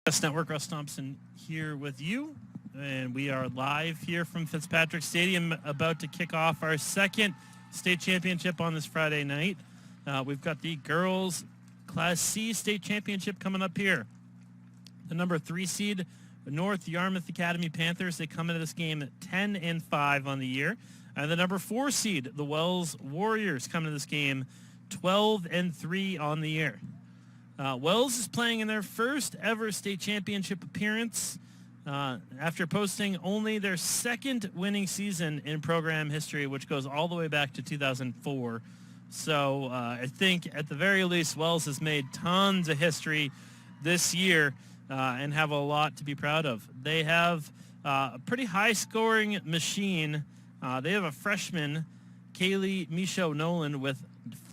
Network, Russ Thompson here with you, and we are live here from Fitzpatrick Stadium, about to kick off our second state championship on this Friday night. We've got the girls Class C state championship coming up here. The number 3 seed North Yarmouth Academy Panthers, they come into this game at 10-5 on the year. And the number 4 seed, the Wells Warriors, come into this game 12-3 on the year. Wells is playing in their first ever state championship appearance after posting only their second winning season in program history, which goes all the way back to 2004. So I think at the very least, Wells has made tons of history this year and have a lot to be proud of. They have a pretty high-scoring machine. They have a freshman, Kaylee Michaud-Nolan, with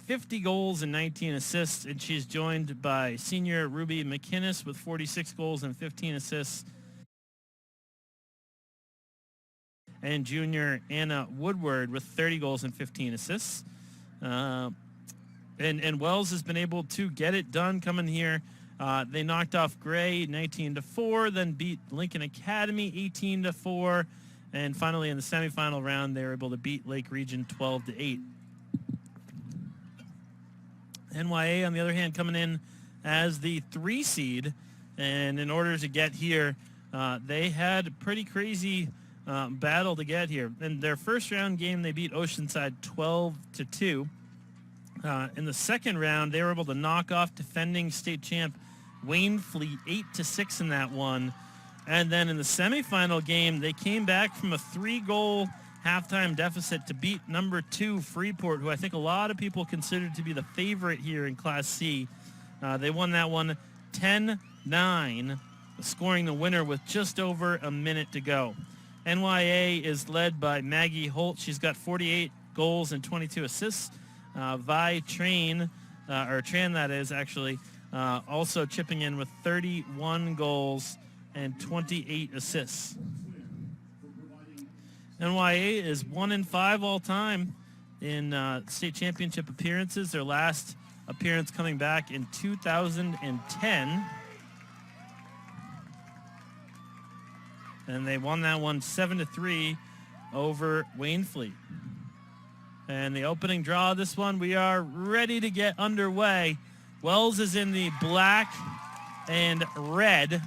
50 goals and 19 assists, and she's joined by senior Ruby McInnes with 46 goals and 15 assists, and junior Anna Woodward with 30 goals and 15 assists. And Wells has been able to get it done coming here. They knocked off Gray 19-4, then beat Lincoln Academy 18-4, and finally in the semifinal round they were able to beat Lake Region 12-8. NYA, on the other hand, coming in as the 3 seed, and in order to get here, they had a pretty crazy battle to get here. In their first round game, they beat Oceanside 12-2. In the second round, they were able to knock off defending state champ Waynfleet 8-6 in that one. And then in the semifinal game, they came back from a 3-goal halftime deficit to beat number 2 Freeport, who I think a lot of people consider to be the favorite here in Class C. They won that one 10-9, scoring the winner with just over a minute to go. NYA is led by Maggie Holt. She's got 48 goals and 22 assists. Tran that is actually, also chipping in with 31 goals and 28 assists. NYA is 1-5 all time in state championship appearances. Their last appearance coming back in 2010. And they won that one 7-3 over Waynfleet. And the opening draw of this one, we are ready to get underway. Wells is in the black and red.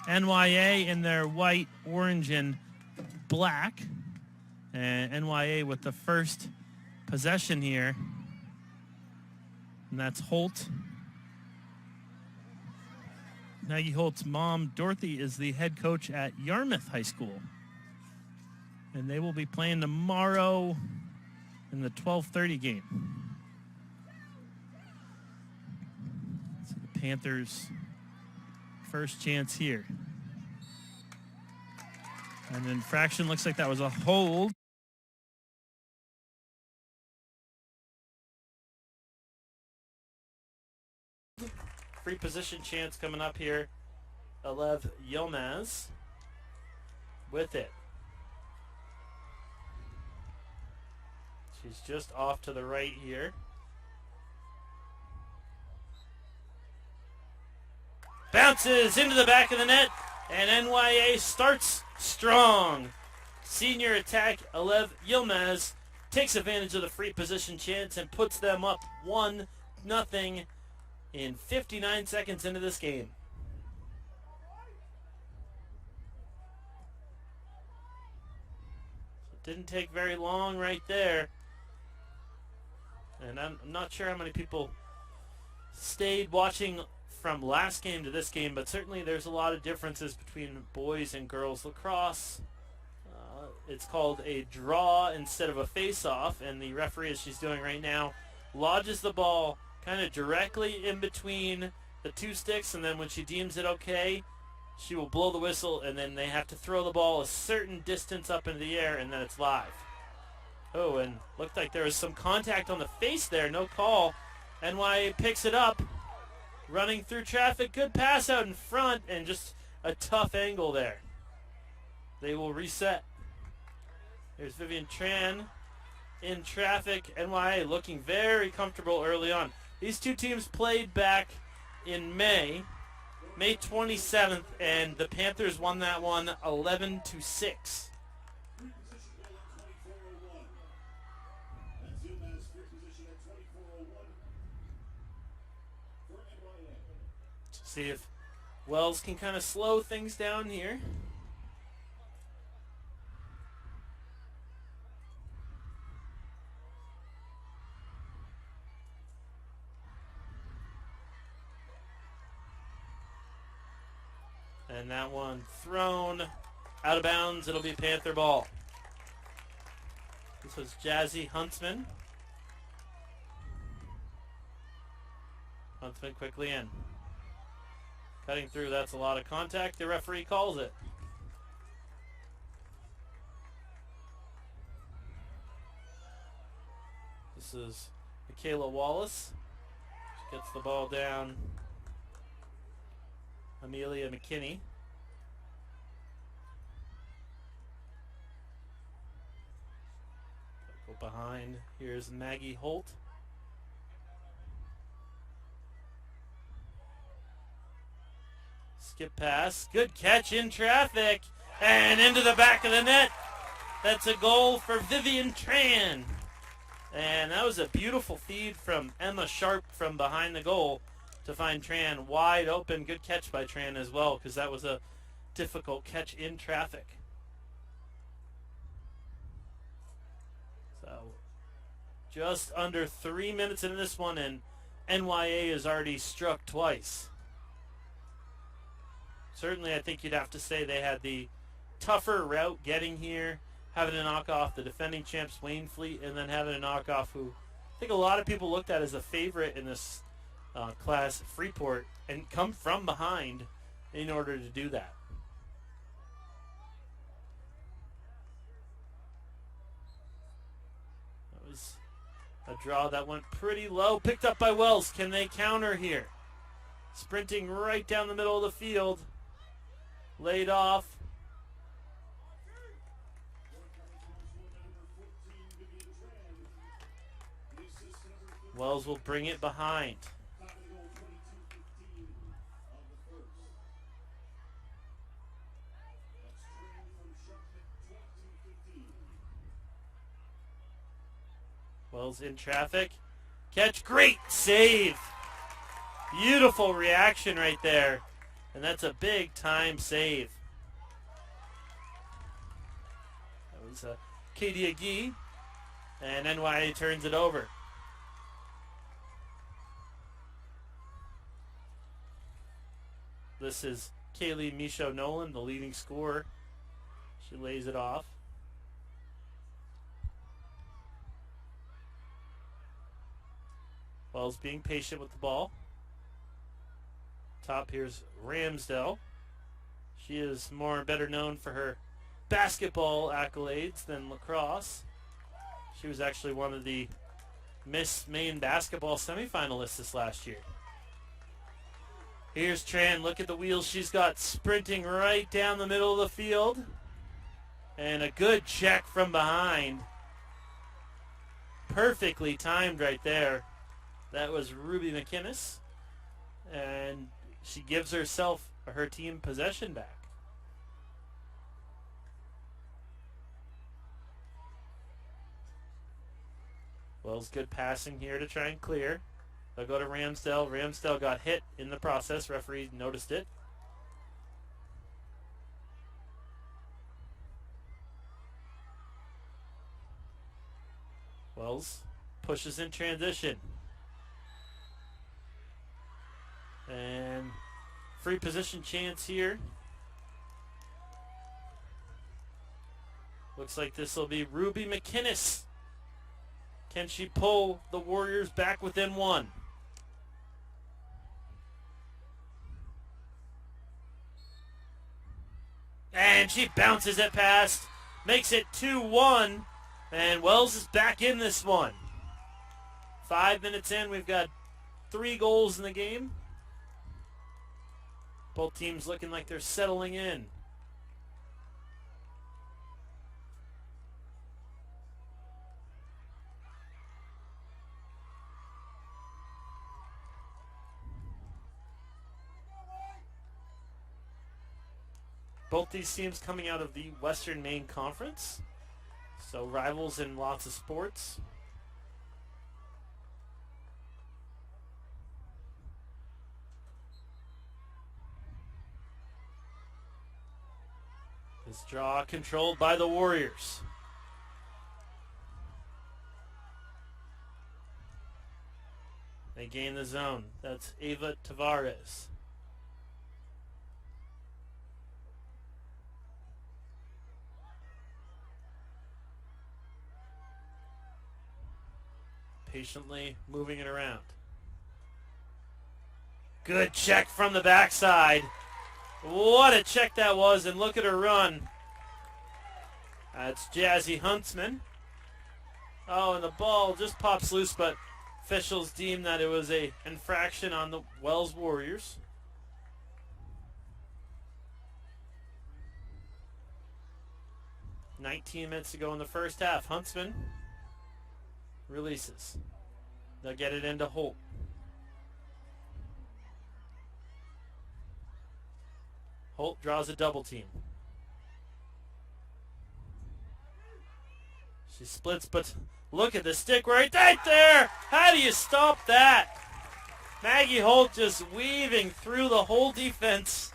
NYA in their white, orange, and black. And NYA with the first possession here. And that's Holt. Maggie Holt's mom, Dorothy, is the head coach at Yarmouth High School. And they will be playing tomorrow in the 12:30 game. So the Panthers' first chance here. An infraction, looks like that was a hold. Free position chance coming up here. Alev Yilmaz with it. She's just off to the right here. Bounces into the back of the net, and NYA starts strong. Senior attack Alev Yilmaz takes advantage of the free position chance and puts them up 1-0 in 59 seconds into this game. So it didn't take very long right there. And I'm not sure how many people stayed watching from last game to this game, but certainly there's a lot of differences between boys and girls lacrosse. It's called a draw instead of a face-off, and the referee, as she's doing right now, lodges the ball kind of directly in between the 2 sticks, and then when she deems it okay, she will blow the whistle, and then they have to throw the ball a certain distance up into the air, and then it's live. Oh, and looked like there was some contact on the face there. No call. NYA picks it up, running through traffic. Good pass out in front, and just a tough angle there. They will reset. There's Vivian Tran in traffic. NYA looking very comfortable early on. These two teams played back in May, May 27th, and the Panthers won that one 11-6. See if Wells can kind of slow things down here. And that one thrown out of bounds. It'll be Panther ball. This was Jazzy Huntsman. Huntsman quickly in. Cutting through, that's a lot of contact. The referee calls it. This is Michaela Wallace. She gets the ball down. Amelia McKinney. Go behind. Here's Maggie Holt. Skip pass. Good catch in traffic. And into the back of the net. That's a goal for Vivian Tran. And that was a beautiful feed from Emma Sharp from behind the goal to find Tran wide open. Good catch by Tran as well, because that was a difficult catch in traffic. So just under 3 minutes into this one, and NYA has already struck twice. Certainly, I think you'd have to say they had the tougher route getting here, having to knock off the defending champs Wayne Fleet, and then having to knock off who I think a lot of people looked at as a favorite in this class, Freeport, and come from behind in order to do that. That was a draw that went pretty low, picked up by Wells. Can they counter here? Sprinting right down the middle of the field. Laid off. Wells will bring it behind. Wells in traffic. Catch, great save. Beautiful reaction right there. And that's a big time save. That was Katie Agee. And NYA turns it over. This is Kaylee Michaud-Nolan, the leading scorer. She lays it off. Wells being patient with the ball. Top here's Ramsdell. She is better known for her basketball accolades than lacrosse. She was actually one of the Miss Maine basketball semifinalists this last year. Here's Tran. Look at the wheels she's got, sprinting right down the middle of the field. And a good check from behind. Perfectly timed right there. That was Ruby McInnes. And she gives her team possession back. Wells good passing here to try and clear. They'll go to Ramsdell. Ramsdell got hit in the process. Referee noticed it. Wells pushes in transition. And free position chance here. Looks like this will be Ruby McInnes. Can she pull the Warriors back within one? And she bounces it past, makes it 2-1, and Wells is back in this one. 5 minutes in, we've got 3 goals in the game. Both teams looking like they're settling in. Both these teams coming out of the Western Maine Conference, so rivals in lots of sports. This draw controlled by the Warriors. They gain the zone. That's Ava Tavares. Patiently moving it around. Good check from the backside. What a check that was, and look at her run. That's Jazzy Huntsman. Oh, and the ball just pops loose, but officials deemed that it was an infraction on the Wells Warriors. "19 minutes to go in the first half. Huntsman releases. They'll get it into Holt. Holt draws a double team. She splits, but look at the stick right there. How do you stop that? Maggie Holt just weaving through the whole defense,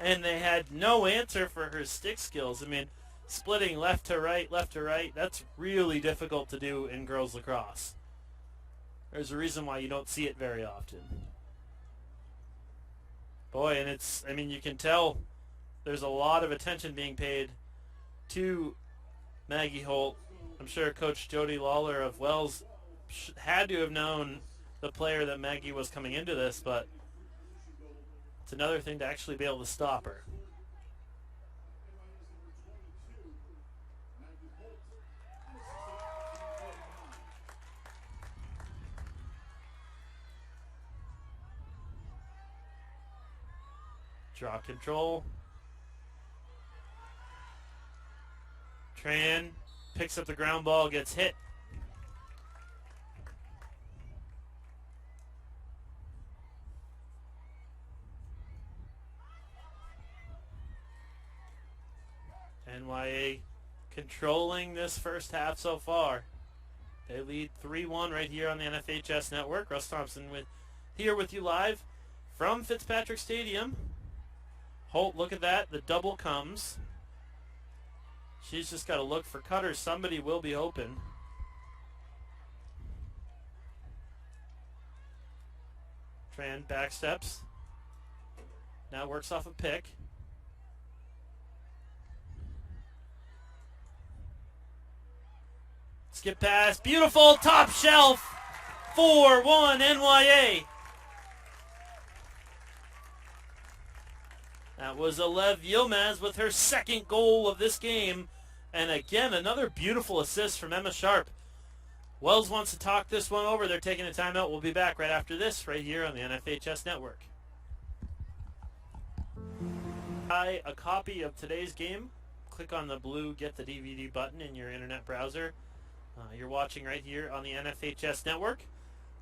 and they had no answer for her stick skills. I mean, splitting left to right, that's really difficult to do in girls lacrosse. There's a reason why you don't see it very often. Boy, and it's, I mean, you can tell there's a lot of attention being paid to Maggie Holt. I'm sure Coach Jody Lawler of Wells had to have known the player that Maggie was coming into this, but it's another thing to actually be able to stop her. Draw control. Tran picks up the ground ball, gets hit. NYA controlling this first half so far. They lead 3-1 right here on the NFHS network. Russ Thompson here with you live from Fitzpatrick Stadium. Holt, look at that. The double comes. She's just got to look for cutters. Somebody will be open. Tran back steps. Now works off a pick. Skip pass. Beautiful top shelf. 4-1 NYA. That was Alev Yilmaz with her second goal of this game. And again, another beautiful assist from Emma Sharp. Wells wants to talk this one over. They're taking a timeout. We'll be back right after this right here on the NFHS Network. Buy a copy of today's game. Click on the blue Get the DVD button in your internet browser. You're watching right here on the NFHS Network.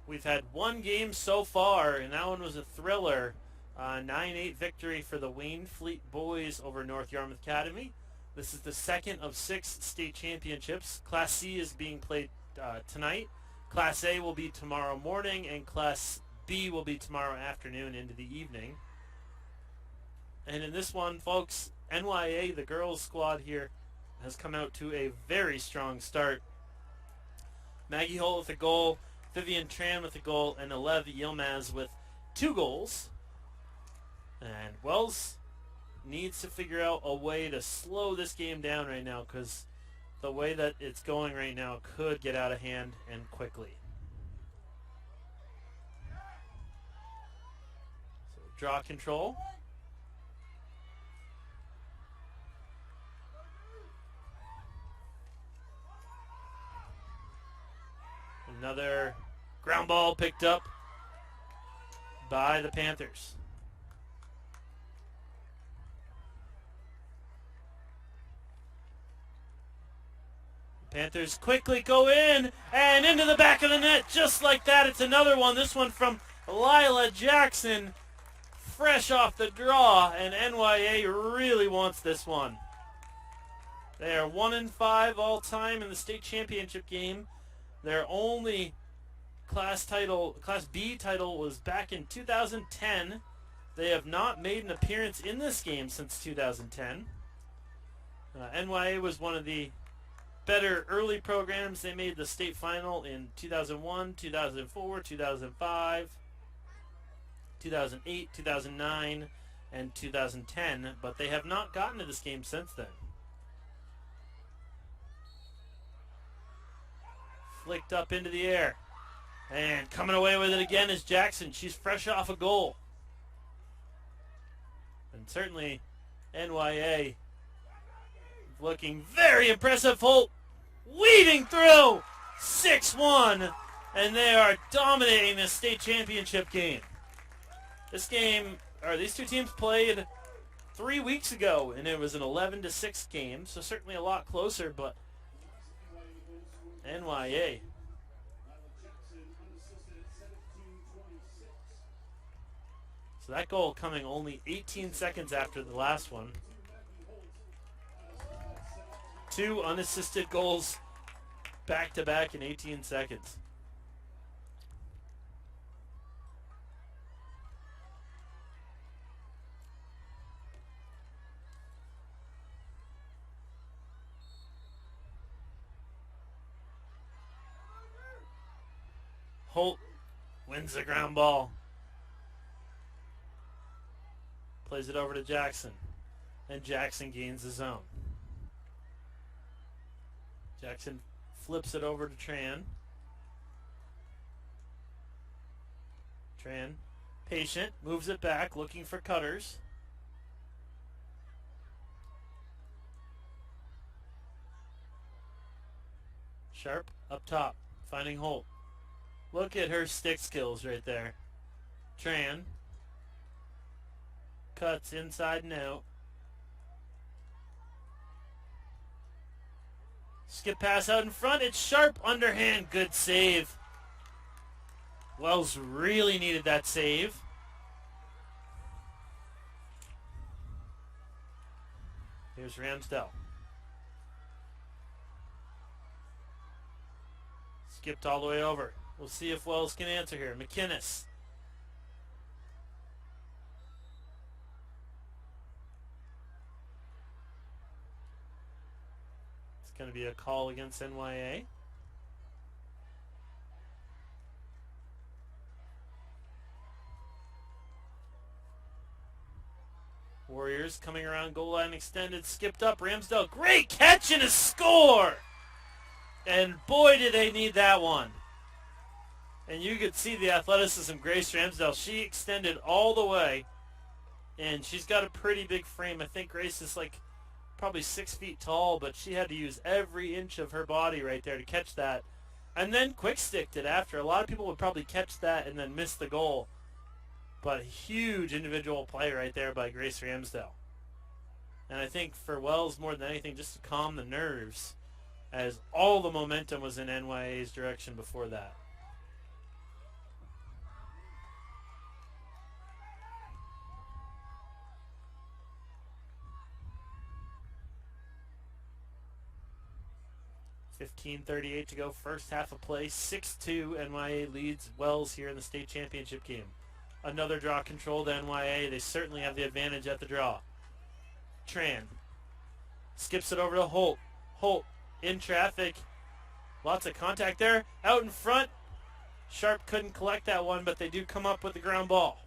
We've had one game so far, and that one was a thriller. 9-8 victory for the Waynfleet boys over North Yarmouth Academy. This is the second of 6 state championships. Class C is being played tonight. Class A will be tomorrow morning, and Class B will be tomorrow afternoon into the evening. And in this one, folks, NYA, the girls squad here, has come out to a very strong start. Maggie Holt with a goal, Vivian Tran with a goal, and Alev Yilmaz with 2 goals. And Wells needs to figure out a way to slow this game down right now, because the way that it's going right now could get out of hand and quickly. So draw control. Another ground ball picked up by the Panthers. Panthers quickly go in and into the back of the net just like that. It's another one. This one from Lila Jackson. fresh off the draw, and NYA really wants this one. They are 1-5 all time in the state championship game. Their only Class B title was back in 2010. They have not made an appearance in this game since 2010. NYA was one of the better early programs. They made the state final in 2001, 2004, 2005, 2008, 2009, and 2010, but they have not gotten to this game since then. Flicked up into the air. And coming away with it again is Jackson. She's fresh off a goal. And certainly NYA looking very impressive. Holt weaving through 6-1, and they are dominating this state championship game. These two teams played 3 weeks ago, and it was an 11-6 game, so certainly a lot closer, but NYA. So that goal coming only 18 seconds after the last one. 2 unassisted goals back-to-back in 18 seconds. Holt wins the ground ball. Plays it over to Jackson. And Jackson gains the zone. Jackson flips it over to Tran. Tran, patient, moves it back, looking for cutters. Sharp up top, finding Holt. Look at her stick skills right there. Tran cuts inside and out. Skip pass out in front. It's Sharp, underhand, good save. Wells really needed that save. Here's Ramsdell. Skipped all the way over. We'll see if Wells can answer here. McInnes. It's going to be a call against NYA. Warriors coming around goal line extended, skipped up. Ramsdell, great catch and a score! And boy, did they need that one. And you could see the athleticism of Grace Ramsdell. She extended all the way, and she's got a pretty big frame. I think Grace is like probably 6 feet tall, but she had to use every inch of her body right there to catch that. And then quick sticked it after. A lot of people would probably catch that and then miss the goal. But a huge individual play right there by Grace Ramsdell. And I think for Wells, more than anything, just to calm the nerves, as all the momentum was in NYA's direction before that. .38 to go, first half of play. 6-2, NYA leads Wells here in the state championship game. Another draw control to NYA. They certainly have the advantage at the draw. Tran skips it over to Holt. Holt in traffic. Lots of contact there. Out in front. Sharp couldn't collect that one, but they do come up with the ground ball.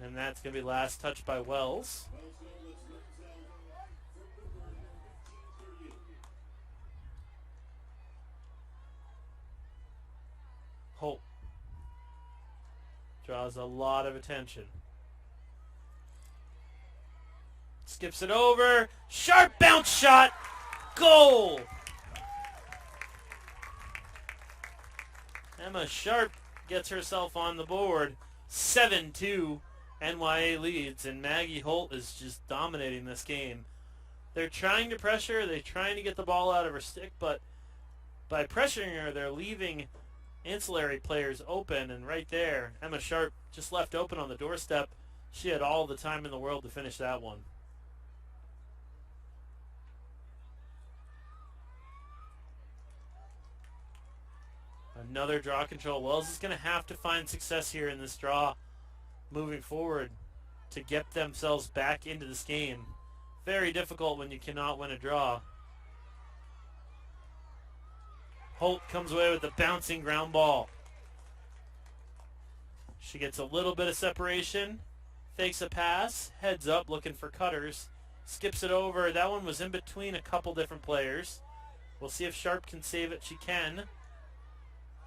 And that's going to be last touch by Wells. Holt draws a lot of attention. Skips it over. Sharp bounce shot. Goal! Emma Sharp gets herself on the board. 7-2. NYA leads, and Maggie Holt is just dominating this game. They're trying to pressure, they're trying to get the ball out of her stick, but by pressuring her, they're leaving ancillary players open, and right there, Emma Sharp just left open on the doorstep. She had all the time in the world to finish that one. Another draw control. Wells is going to have to find success here in this draw moving forward to get themselves back into this game. Very difficult when you cannot win a draw. Holt comes away with the bouncing ground ball. She gets a little bit of separation, fakes a pass, heads up looking for cutters, skips it over. That one was in between a couple different players. We'll see if Sharp can save it. She can.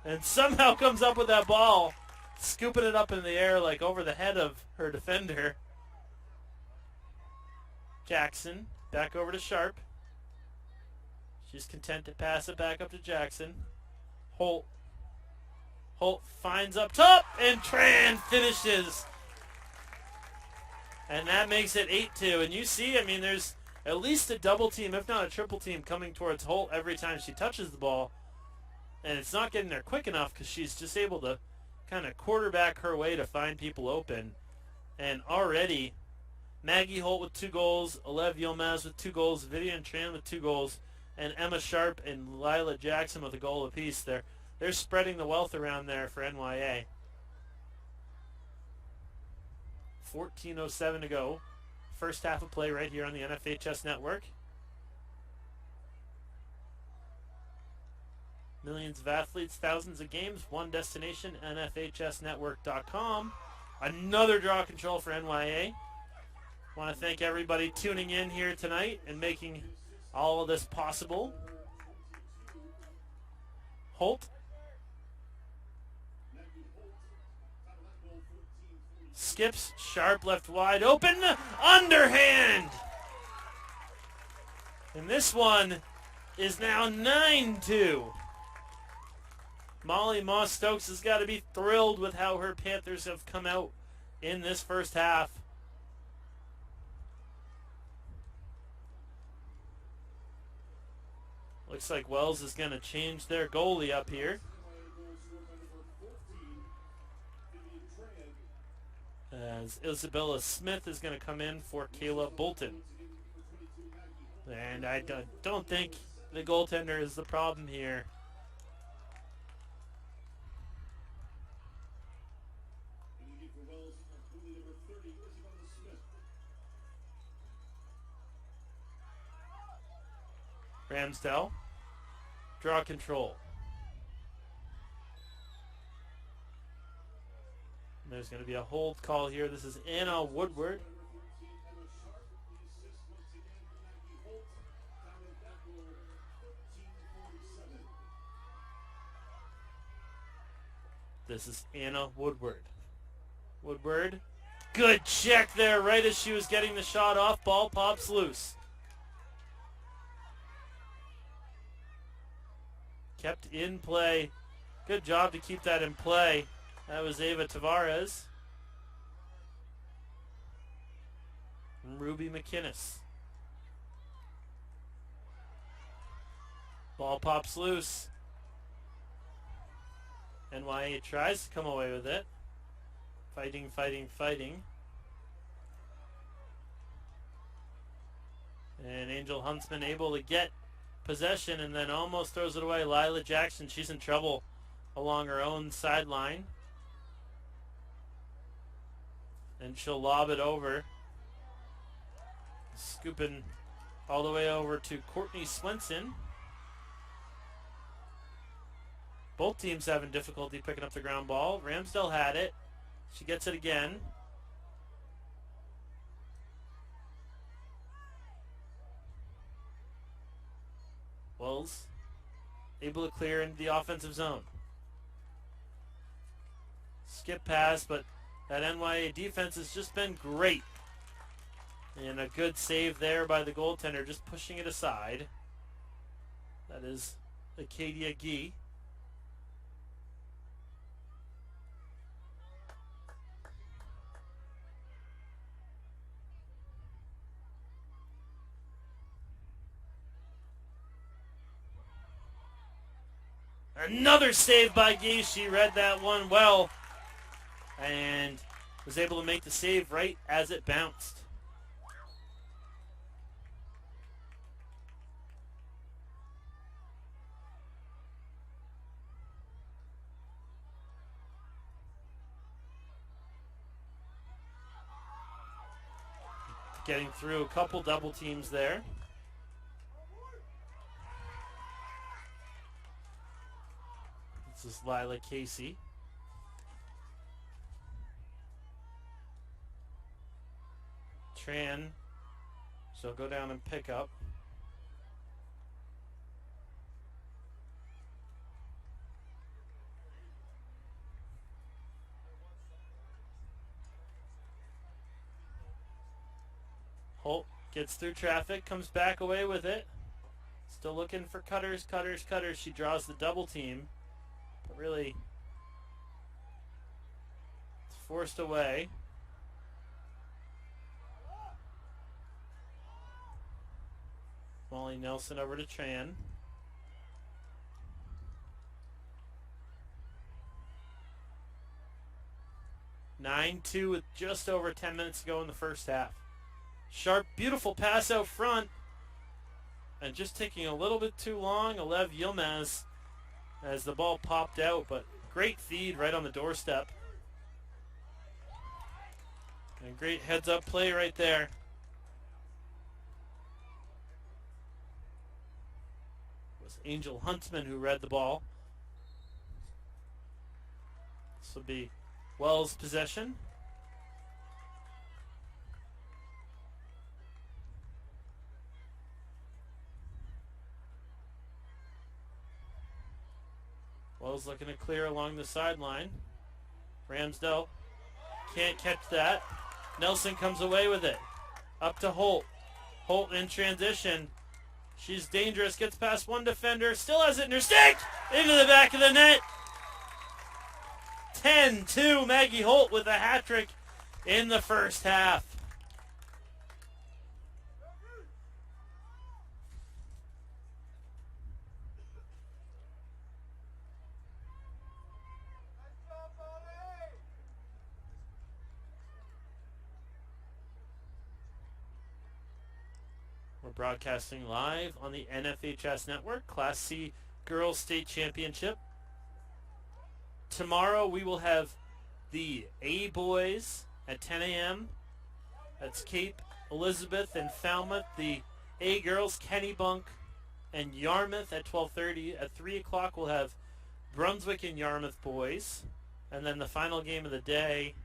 And somehow comes up with that ball, scooping it up in the air like over the head of her defender. Jackson, back over to Sharp. She's content to pass it back up to Jackson. Holt finds up top, and Tran finishes. And that makes it 8-2. And you see, I mean, there's at least a double team, if not a triple team, coming towards Holt every time she touches the ball. And it's not getting there quick enough because she's just able to kind of quarterback her way to find people open. And already, Maggie Holt with 2 goals, Alev Yilmaz with 2 goals, Vivian Tran with 2 goals, and Emma Sharp and Lila Jackson with a goal apiece. They're spreading the wealth around there for NYA. 14:07 to go. First half of play right here on the NFHS network. Millions of athletes, thousands of games, one destination, NFHSnetwork.com. Another draw control for NYA. Want to thank everybody tuning in here tonight and making all of this possible. Holt. Skips, Sharp left wide open, underhand. And this one is now 9-2. Molly Moss-Stokes has got to be thrilled with how her Panthers have come out in this first half. Looks like Wells is going to change their goalie up here. As Isabella Smith is going to come in for Kayla Bolton. And I don't think the goaltender is the problem here. Ramsdell, draw control. And there's going to be a hold call here. This is Anna Woodward. This is Anna Woodward. Woodward, good check there right as she was getting the shot off. Ball pops loose. Kept in play. Good job to keep that in play. That was Ava Tavares. And Ruby McInnes. Ball pops loose. NYA tries to come away with it. Fighting, fighting, fighting. And Angel Huntsman able to get possession and then almost throws it away. Lila Jackson, she's in trouble along her own sideline. And she'll lob it over. Scooping all the way over to Courtney Swenson. Both teams having difficulty picking up the ground ball. Ramsdell had it. She gets it again. Wells able to clear into the offensive zone. Skip pass, but that NYA defense has just been great. And a good save there by the goaltender, just pushing it aside. That is Acadia Gee. Another save by Gee. She read that one well and was able to make the save right as it bounced. Getting through a couple double teams there. This is Lila Casey. Tran, she'll go down and pick up. Holt gets through traffic, comes back away with it. Still looking for cutters. She draws the double team, but really it's forced away. Molly Nelson over to Tran. (9-2) with just over 10 minutes to go in the first half. Sharp, beautiful pass out front. And just taking a little bit too long, Alev Yilmaz, as the ball popped out, but great feed right on the doorstep. And great heads-up play right there. It was Angel Huntsman who read the ball. This will be Wells' possession. Wells looking to clear along the sideline. Ramsdell can't catch that. Nelson comes away with it. Up to Holt. Holt in transition. She's dangerous. Gets past one defender. Still has it in her stick. Into the back of the net. 10-2. Maggie Holt with a hat trick in the first half. We're broadcasting live on the NFHS network, Class C Girls State Championship. Tomorrow we will have the A boys at 10 a.m. That's Cape, Elizabeth, and Falmouth. The A girls, Kennebunk and Yarmouth at 12:30. At 3 o'clock we'll have Brunswick and Yarmouth boys. And then the final game of the day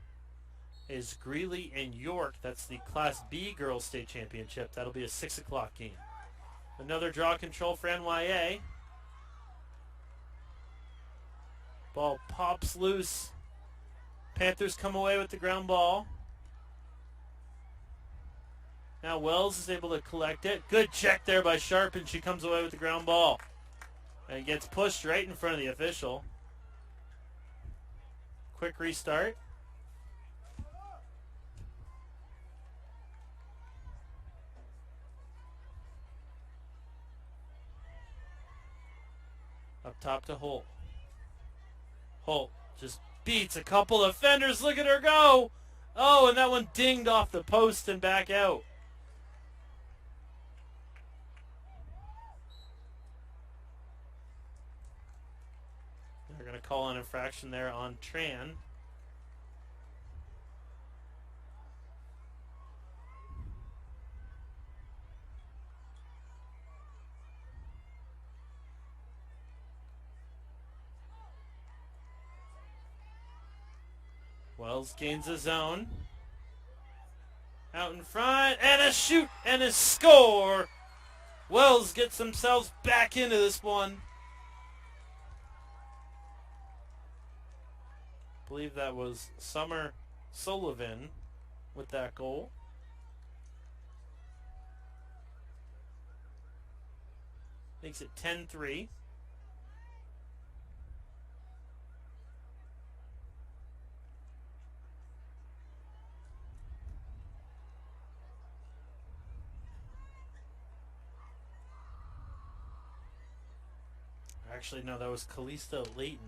is Greeley and York. That's the Class B Girls State Championship. That'll be a 6 o'clock game. Another draw control for NYA. Ball pops loose. Panthers come away with the ground ball. Now Wells is able to collect it. Good check there by Sharp, and she comes away with the ground ball. And gets pushed right in front of the official. Quick restart. Up top to Holt. Holt just beats a couple of defenders. Look at her go. Oh, and that one dinged off the post and back out. They're going to call an infraction there on Tran. Wells gains his zone. Out in front, and a shoot, and a score. Wells gets themselves back into this one. I believe that was Summer Sullivan with that goal. Makes it 10-3. Actually, no, that was Calista Layton.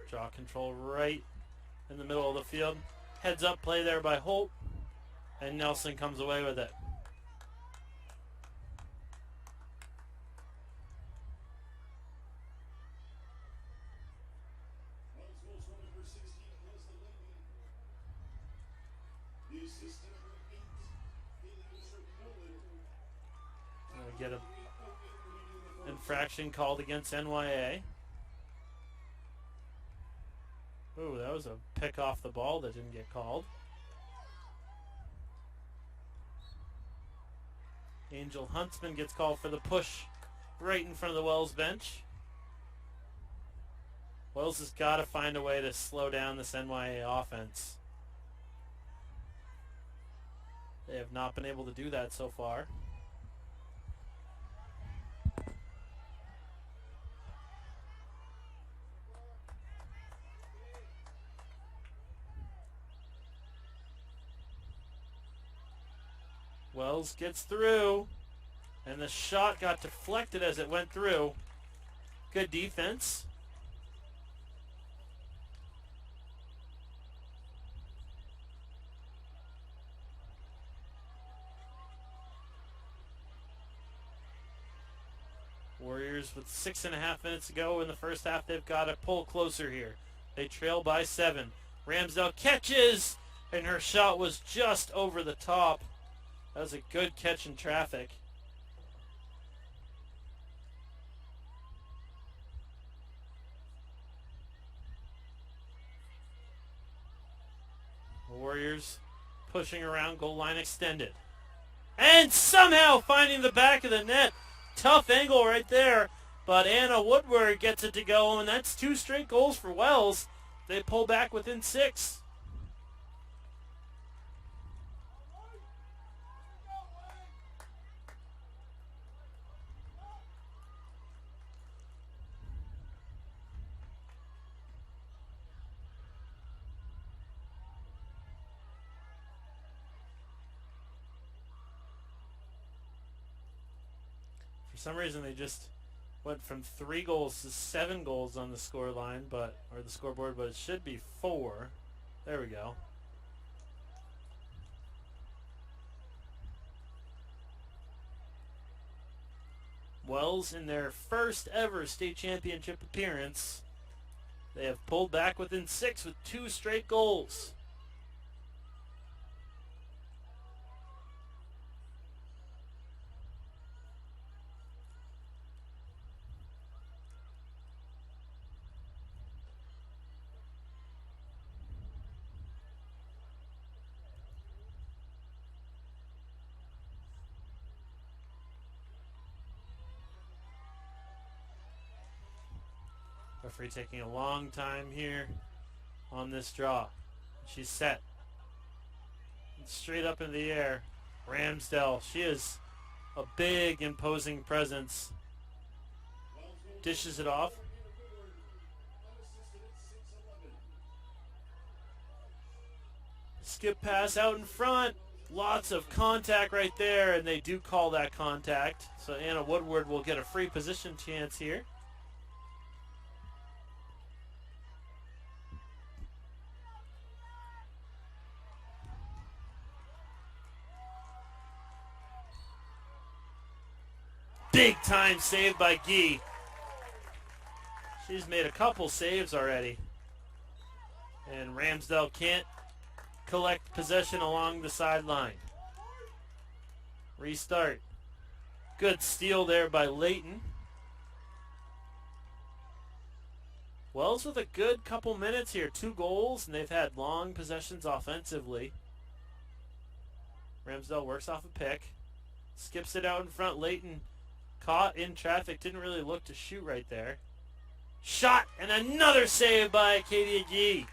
Draw control right in the middle of the field. Heads up play there by Holt. And Nelson comes away with it. Get an infraction called against NYA. Ooh, that was a pick off the ball that didn't get called. Angel Huntsman gets called for the push right in front of the Wells bench. Wells has got to find a way to slow down this NYA offense. They have not been able to do that so far. Wells gets through, and the shot got deflected as it went through. Good defense. Warriors with 6.5 minutes to go in the first half. They've got to pull closer here. They trail by 7. Ramsdell catches, and her shot was just over the top. That was a good catch in traffic. Warriors pushing around, goal line extended. And somehow finding the back of the net. Tough angle right there, but Anna Woodward gets it to go, and that's 2 straight goals for Wells. They pull back within 6. For some reason, they just went from 3 goals to 7 goals on the score line, or the scoreboard, but it should be 4. There we go. Wells, in their first ever state championship appearance, they have pulled back within 6 with 2 straight goals. Referee taking a long time here on this draw. She's set. Straight up in the air. Ramsdell. She is a big, imposing presence. Dishes it off. Skip pass out in front. Lots of contact right there, and they do call that contact. So Anna Woodward will get a free position chance here. Big time save by Guy. She's made a couple saves already. And Ramsdell can't collect possession along the sideline. Restart. Good steal there by Layton. Wells with a good couple minutes here. 2 goals, and they've had long possessions offensively. Ramsdell works off a pick. Skips it out in front. Layton caught in traffic, didn't really look to shoot right there. Shot, and another save by Acadia Gee.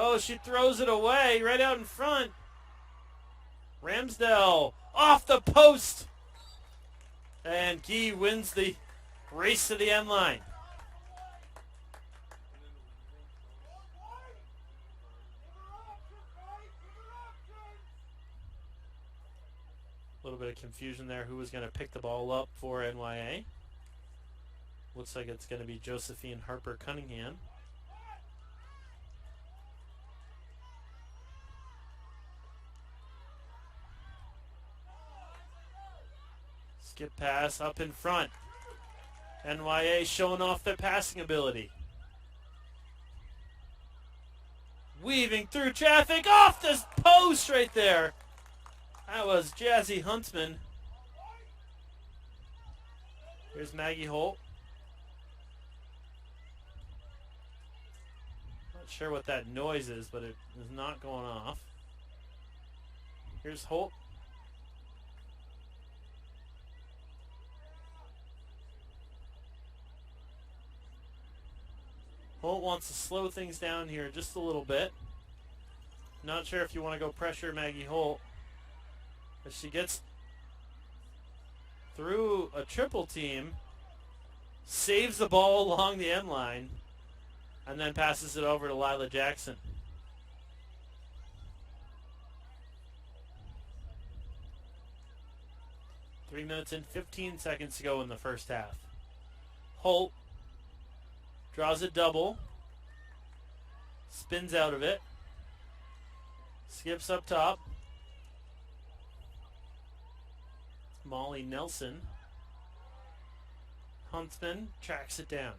Oh, she throws it away right out in front. Ramsdell off the post. And Guy wins the race to the end line. A little bit of confusion there. Who was going to pick the ball up for NYA? Looks like it's going to be Josephine Harper Cunningham. Skip pass up in front. NYA showing off their passing ability. Weaving through traffic off this post right there. That was Jazzy Huntsman. Here's Maggie Holt. Not sure what that noise is, but it is not going off. Here's Holt. Holt wants to slow things down here just a little bit. Not sure if you want to go pressure Maggie Holt. As she gets through a triple team, saves the ball along the end line, and then passes it over to Lila Jackson. Three minutes and 15 seconds to go in the first half. Holt draws a double, spins out of it, skips up top. Molly Nelson. Huntsman tracks it down.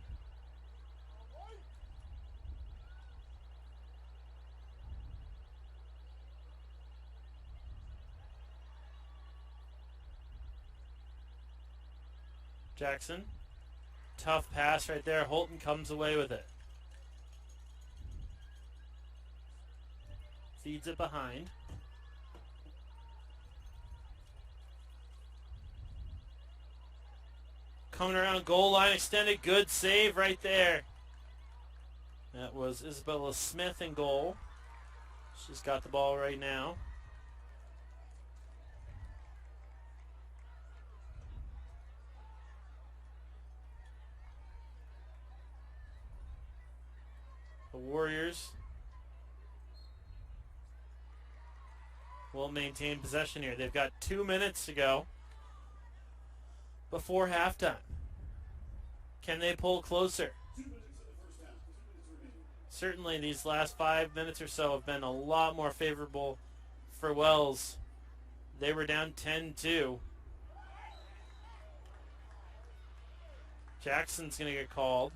Jackson. Tough pass right there. Holton comes away with it. Feeds it behind. Coming around goal line, extended, good save right there. That was Isabella Smith in goal. She's got the ball right now. The Warriors will maintain possession here. They've got 2 minutes to go before halftime. Can they pull closer? Certainly these last 5 minutes or so have been a lot more favorable for Wells. They were down 10-2. Jackson's going to get called.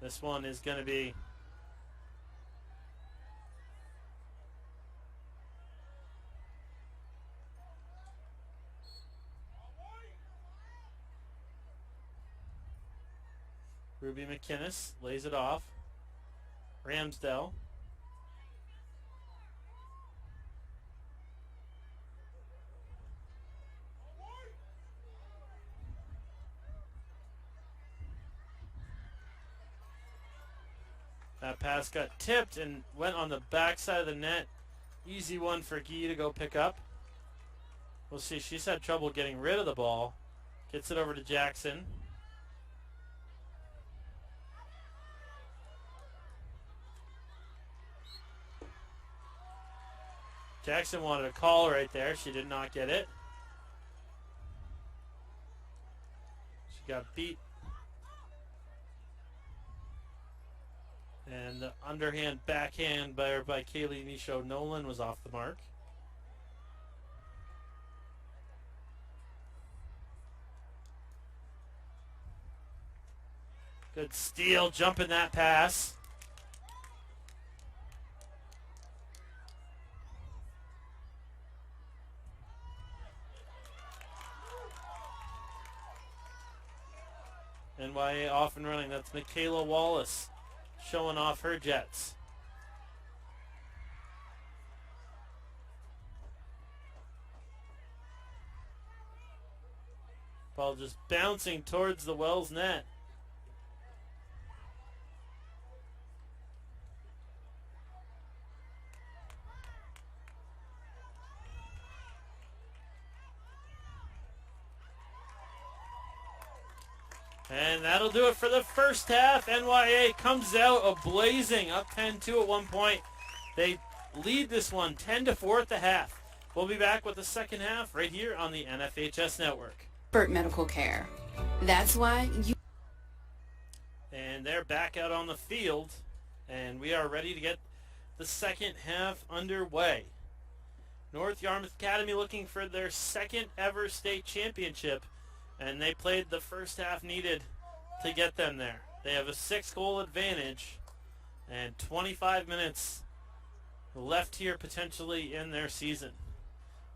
This one is going to be Ruby McInnes lays it off. Ramsdell. That pass got tipped and went on the backside of the net. Easy one for Guy to go pick up. We'll see. She's had trouble getting rid of the ball. Gets it over to Jackson. Jackson wanted a call right there. She did not get it. She got beat. And the underhand backhand by Kaylee Nisho Nolan was off the mark. Good steal, jumping that pass. NYA off and running. That's Michaela Wallace showing off her Jets. Ball just bouncing towards the Wells net. And that'll do it for the first half. NYA comes out a-blazing, up 10-2 at one point. They lead this one 10-4 at the half. We'll be back with the second half right here on the NFHS Network. Expert medical care. That's why you... And they're back out on the field, and we are ready to get the second half underway. North Yarmouth Academy looking for their second ever state championship, and they played the first half needed to get them there. They have a 6-goal advantage and 25 minutes left here potentially in their season.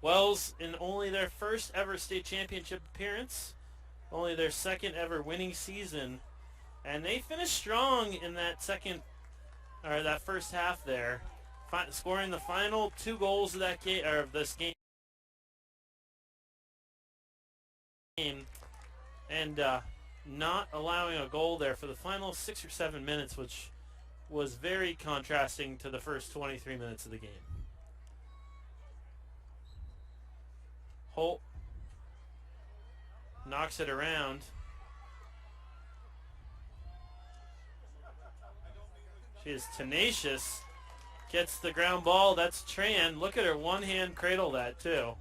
Wells in only their first ever state championship appearance, only their second ever winning season, and they finished strong in that first half there, scoring the final 2 goals of that game, or of this game, and not allowing a goal there for the final 6 or 7 minutes, which was very contrasting to the first 23 minutes of the game. Holt knocks it around. She is tenacious. Gets the ground ball. That's Tran. Look at her one-hand cradle that too.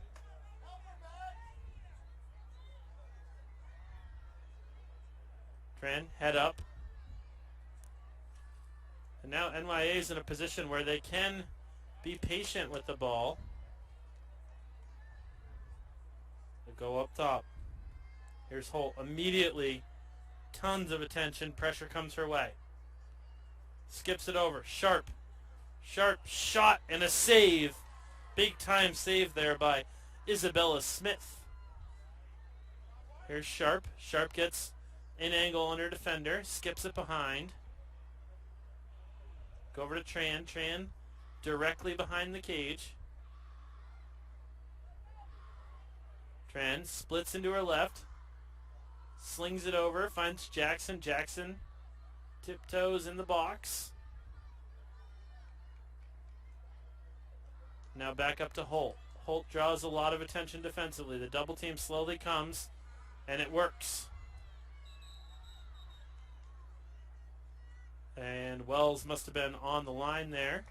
Tran, head up. And now NYA is in a position where they can be patient with the ball. They go up top. Here's Holt. Immediately, tons of attention. Pressure comes her way. Skips it over. Sharp. Sharp shot and a save. Big time save there by Isabella Smith. Here's Sharp. Sharp gets an angle on her defender. Skips it behind. Go over to Tran. Tran directly behind the cage. Tran splits into her left. Slings it over. Finds Jackson. Jackson tiptoes in the box. Now back up to Holt. Holt draws a lot of attention defensively. The double team slowly comes, and it works. And Wells must have been on the line there.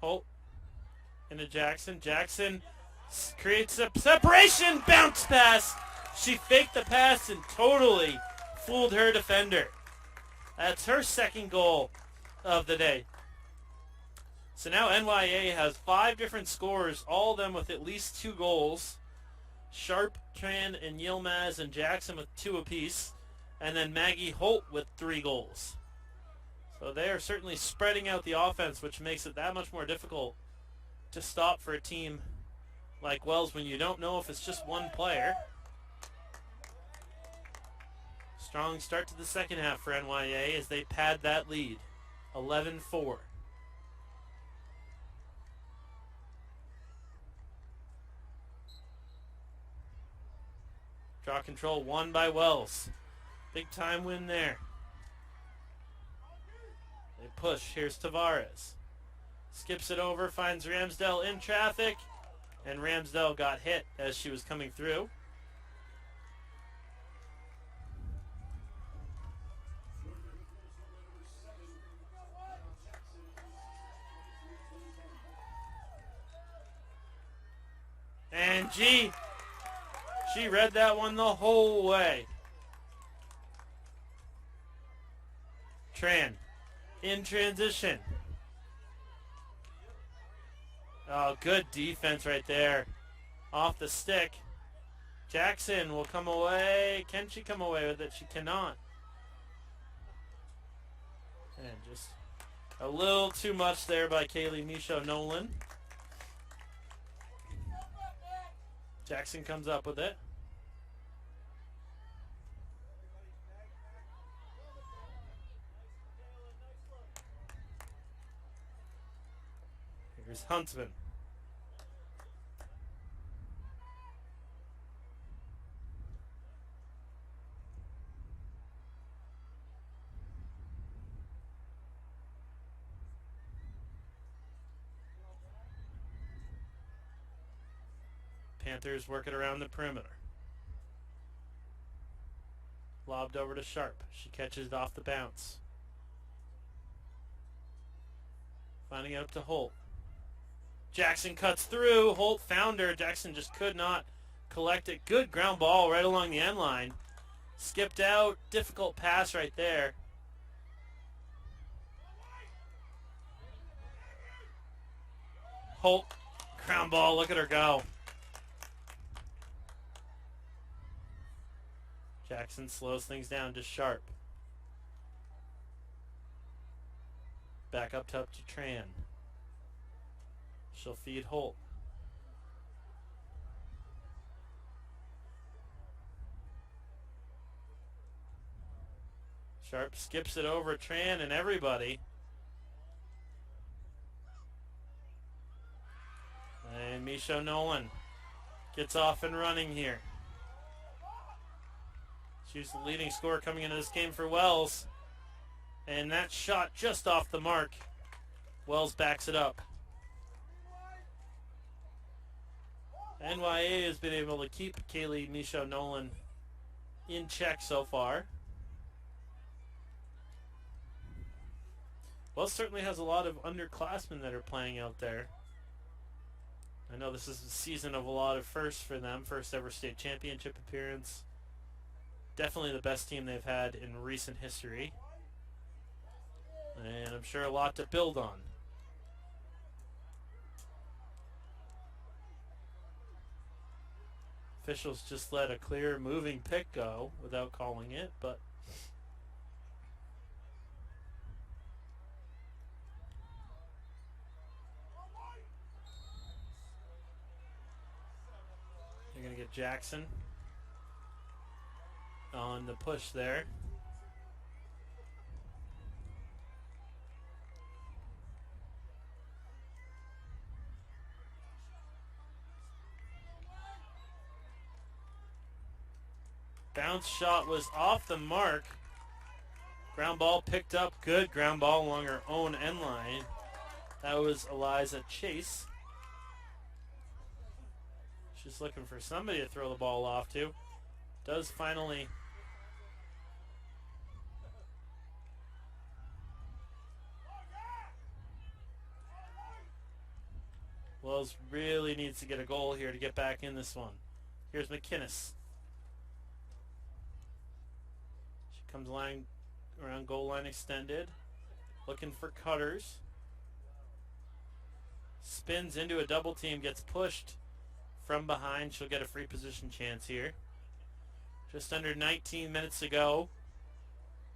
Holt into Jackson. Jackson creates a separation. Bounce pass. She faked the pass and totally fooled her defender. That's her second goal of the day. So now NYA has 5 different scorers, all of them with at least 2 goals. Sharp, Tran, and Yilmaz and Jackson with 2 apiece. And then Maggie Holt with 3 goals. So they are certainly spreading out the offense, which makes it that much more difficult to stop for a team like Wells when you don't know if it's just one player. Strong start to the second half for NYA as they pad that lead. 11-4. Draw control won by Wells. Big time win there. They push. Here's Tavares. Skips it over, finds Ramsdell in traffic, and Ramsdell got hit as she was coming through. And she read that one the whole way. Tran in transition. Oh, good defense right there. Off the stick. Jackson will come away. Can she come away with it? She cannot. And just a little too much there by Kaylee Michaud-Nolan. Jackson comes up with it. Here's Huntsman. Panthers work it around the perimeter. Lobbed over to Sharp. She catches it off the bounce. Finding it up to Holt. Jackson cuts through. Holt found her. Jackson just could not collect it. Good ground ball right along the end line. Skipped out. Difficult pass right there. Holt, ground ball. Look at her go. Jackson slows things down to Sharp. Back up to Tran. She'll feed Holt. Sharp skips it over Tran and everybody. And Micho Nolan gets off and running here. She's the leading scorer coming into this game for Wells. And that shot just off the mark. Wells backs it up. NYA has been able to keep Kaylee Micho Nolan in check so far. Wells certainly has a lot of underclassmen that are playing out there. I know this is a season of a lot of firsts for them. First ever state championship appearance. Definitely the best team they've had in recent history. And I'm sure a lot to build on. Officials just let a clear moving pick go without calling it, but you're going to get Jackson on the push there. Bounce shot was off the mark. Ground ball picked up. Good ground ball along her own end line. That was Eliza Chase. She's looking for somebody to throw the ball off to. Does finally. Wells really needs to get a goal here to get back in this one. Here's McInnes. Comes line around goal line extended. Looking for cutters. Spins into a double team. Gets pushed from behind. She'll get a free position chance here. Just under 19 minutes to go.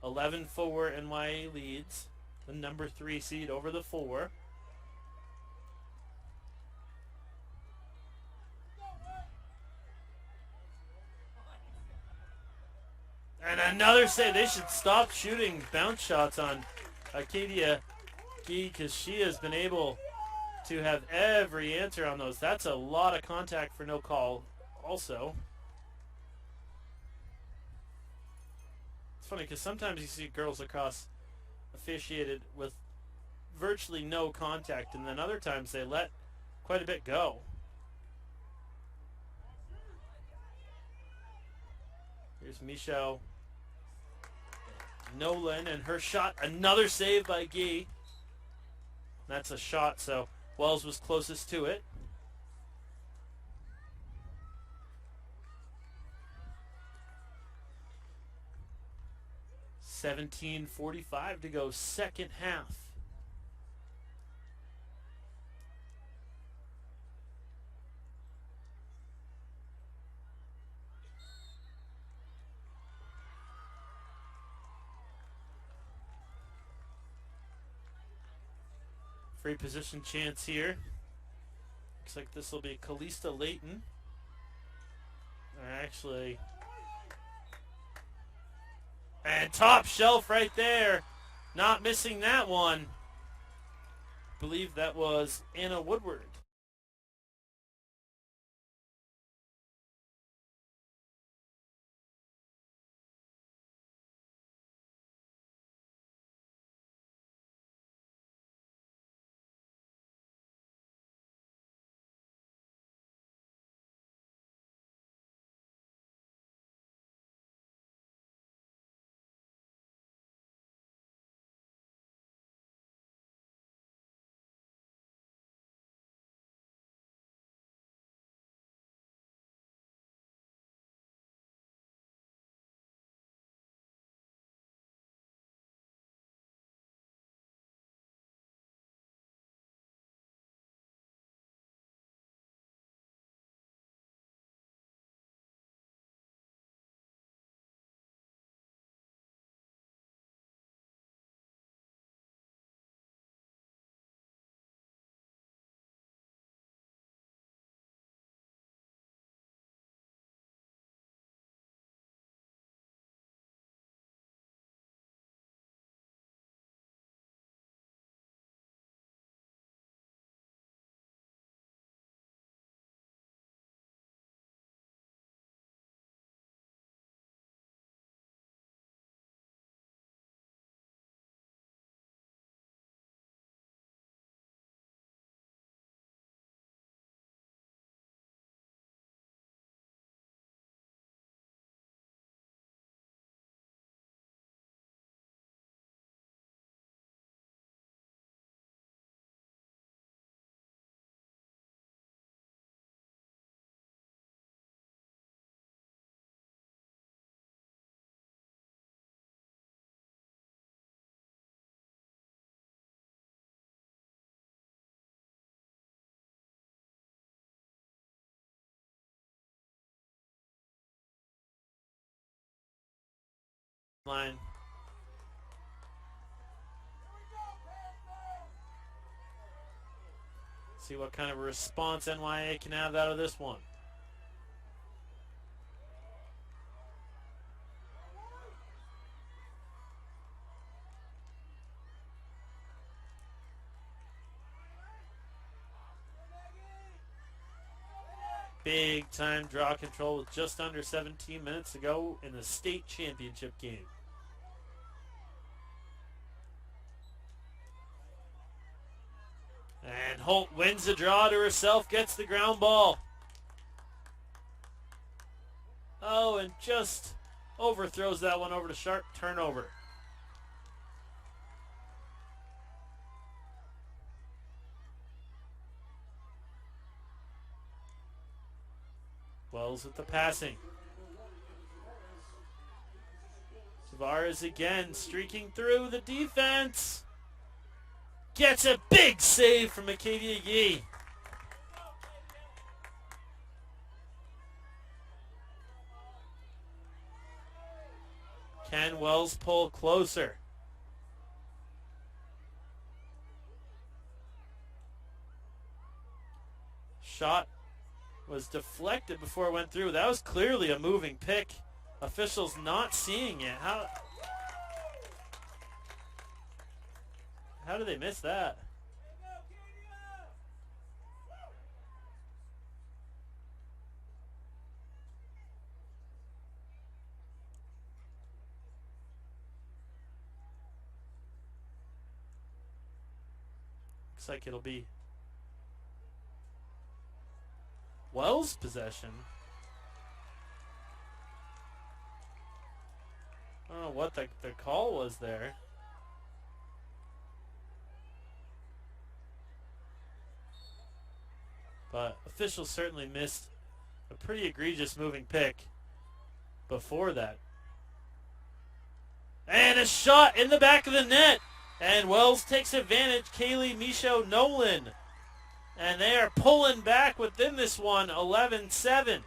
11-4 NYA leads. The number 3 seed over the 4. And another save. They should stop shooting bounce shots on Arcadia Gee because she has been able to have every answer on those. That's a lot of contact for no call also. It's funny because sometimes you see girls lacrosse officiated with virtually no contact, and then other times they let quite a bit go. Here's Micho Nolan and her shot. Another save by Gee. That's a shot, so Wells was closest to it. $17:45 to go, second half. Free position chance here. Looks like this will be Calista Layton. Actually. And top shelf right there. Not missing that one. I believe that was Anna Woodward. line. See what kind of a response NYA can have out of this one. Big time draw control with just under 17 minutes to go in the state championship game. And Holt wins the draw to herself, gets the ground ball. Oh, and just overthrows that one over to Sharp. Turnover. Wells with the passing. Tavares again streaking through the defense. Gets a big save from Acadia Yee. Can Wells pull closer? Shot was deflected before it went through. That was clearly a moving pick. Officials not seeing it. How did they miss that? Looks like it'll be Wells' possession. I don't know what the call was there. But officials certainly missed a pretty egregious moving pick before that. And a shot in the back of the net. And Wells takes advantage. Kaylee Michaud Nolan. And they are pulling back within this one, 11-7.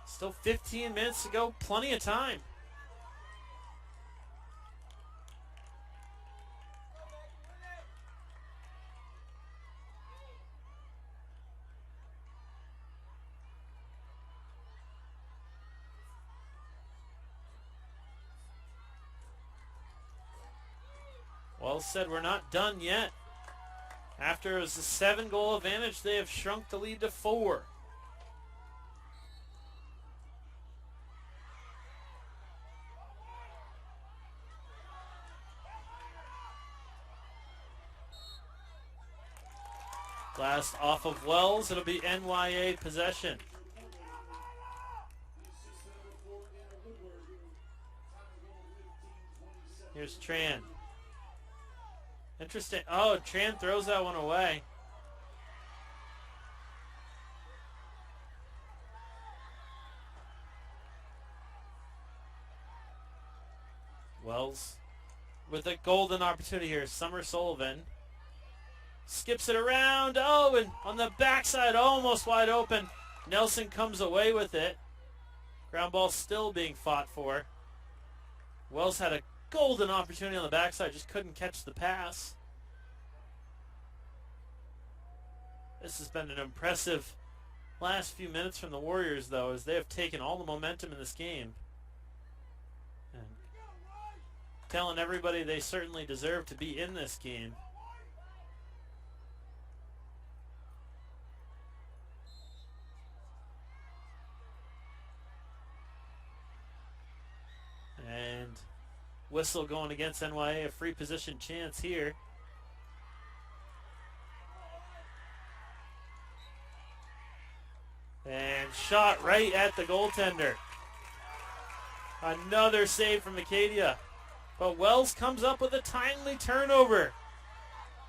Still 15 minutes to go. Plenty of time. Wells said we're not done yet. After it was a 7-goal advantage, they have shrunk the lead to 4. Blast off of Wells. It'll be NYA possession. Here's Tran. Interesting. Oh, Tran throws that one away. Wells with a golden opportunity here. Summer Sullivan skips it around. Oh, and on the backside, almost wide open. Nelson comes away with it. Ground ball still being fought for. Wells had a golden opportunity on the backside, just couldn't catch the pass. This has been an impressive last few minutes from the Warriors, though, as they have taken all the momentum in this game. And telling everybody they certainly deserve to be in this game. And whistle going against NYA, a free position chance here. And shot right at the goaltender. Another save from Acadia. But Wells comes up with a timely turnover.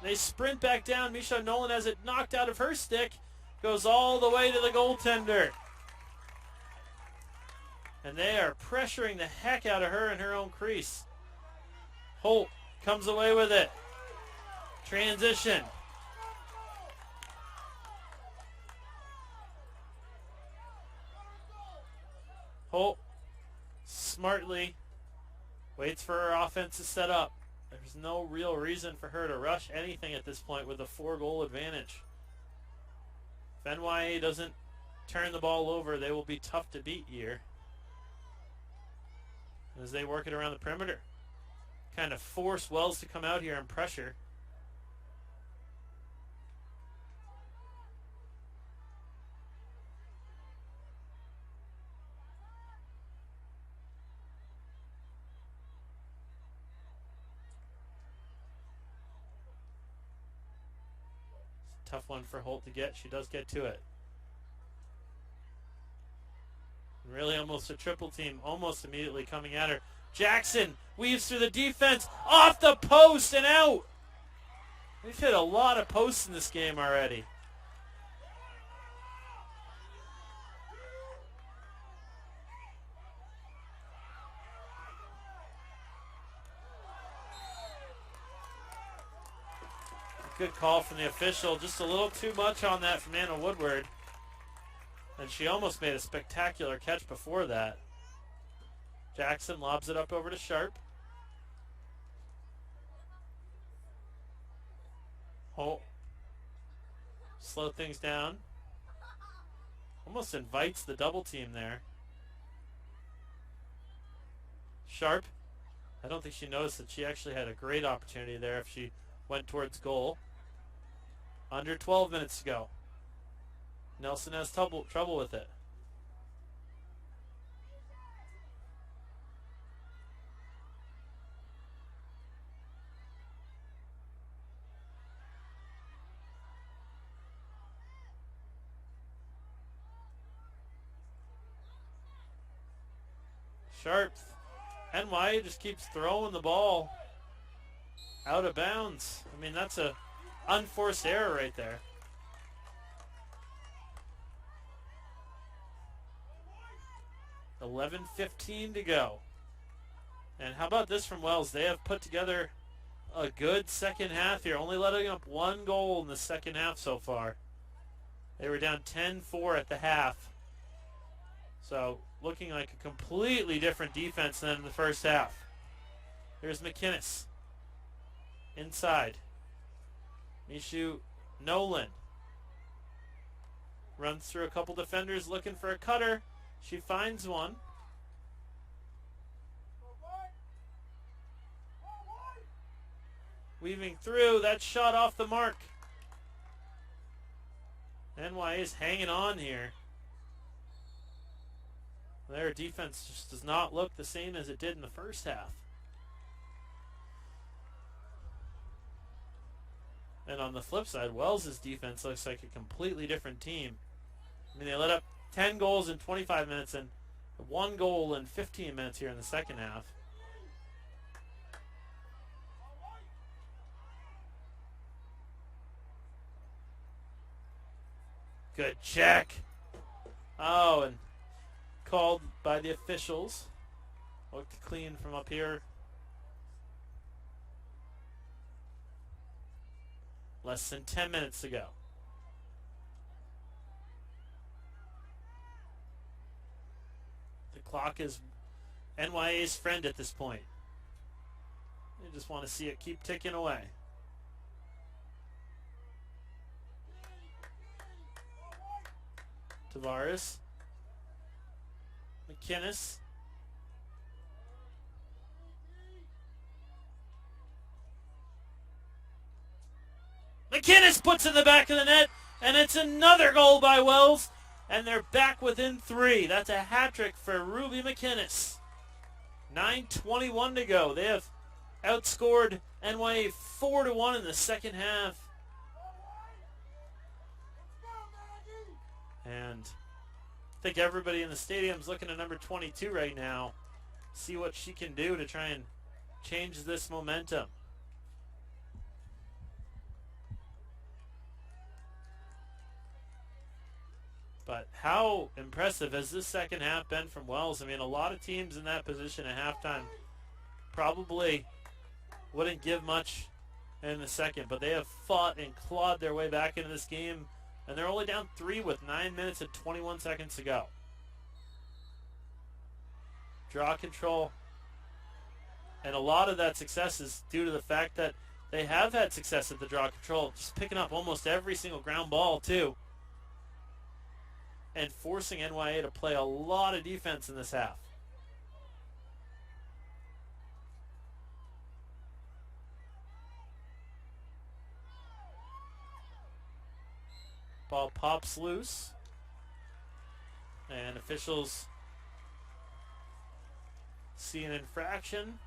They sprint back down. Michaud Nolan has it knocked out of her stick. Goes all the way to the goaltender. And they are pressuring the heck out of her in her own crease. Holt comes away with it. Transition. Holt smartly waits for her offense to set up. There's no real reason for her to rush anything at this point with a 4-goal advantage. If NYA doesn't turn the ball over, they will be tough to beat here as they work it around the perimeter. Kind of force Wells to come out here and pressure. Tough one for Holt to get. She does get to it. Really almost a triple team, almost immediately coming at her. Jackson weaves through the defense, off the post and out. We've hit a lot of posts in this game already. Good call from the official. Just a little too much on that from Anna Woodward. And she almost made a spectacular catch before that. Jackson lobs it up over to Sharp. Holt. Slow things down. Almost invites the double team there. Sharp. I don't think she noticed that she actually had a great opportunity there if she went towards goal. Under 12 minutes to go. Nelson has trouble with it. Sharp. NYA just keeps throwing the ball out of bounds. I mean, that's a unforced error right there. $11:15 to go. And how about this from Wells? They have put together a good second half here, only letting up 1 goal in the second half so far. They were down 10-4 at the half. So looking like a completely different defense than in the first half. Here's McInnes. Inside. Mishu Nolan. Runs through a couple defenders looking for a cutter. She finds one. Weaving through. That shot off the mark. NYA is hanging on here. Their defense just does not look the same as it did in the first half. And on the flip side, Wells' defense looks like a completely different team. I mean, they let up 10 goals in 25 minutes and 1 goal in 15 minutes here in the second half. Good check. Oh, and called by the officials. Looked clean from up here. Less than 10 minutes to go. The clock is NYA's friend at this point. They just want to see it keep ticking away. Tavares. McInnes. McInnes puts in the back of the net, and it's another goal by Wells, and they're back within 3. That's a hat trick for Ruby McInnes. 9:21 to go. They have outscored NYA 4-1 in the second half. And I think everybody in the stadium's looking at number 22 right now. See what she can do to try and change this momentum. But how impressive has this second half been from Wells? I mean, a lot of teams in that position at halftime probably wouldn't give much in the second, but they have fought and clawed their way back into this game, and they're only down 3 with 9 minutes and 21 seconds to go. Draw control. And a lot of that success is due to the fact that they have had success at the draw control, just picking up almost every single ground ball, too. And forcing NYA to play a lot of defense in this half. Ball pops loose. And officials see an infraction.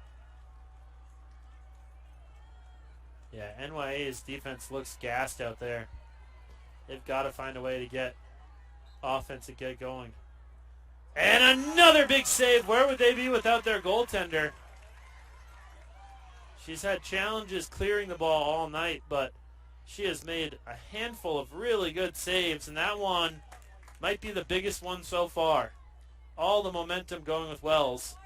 Yeah, NYA's defense looks gassed out there. They've got to find a way to get offense and get going. And another big save. Where would they be without their goaltender? She's had challenges clearing the ball all night, but she has made a handful of really good saves, and that one might be the biggest one so far. All the momentum going with Wells.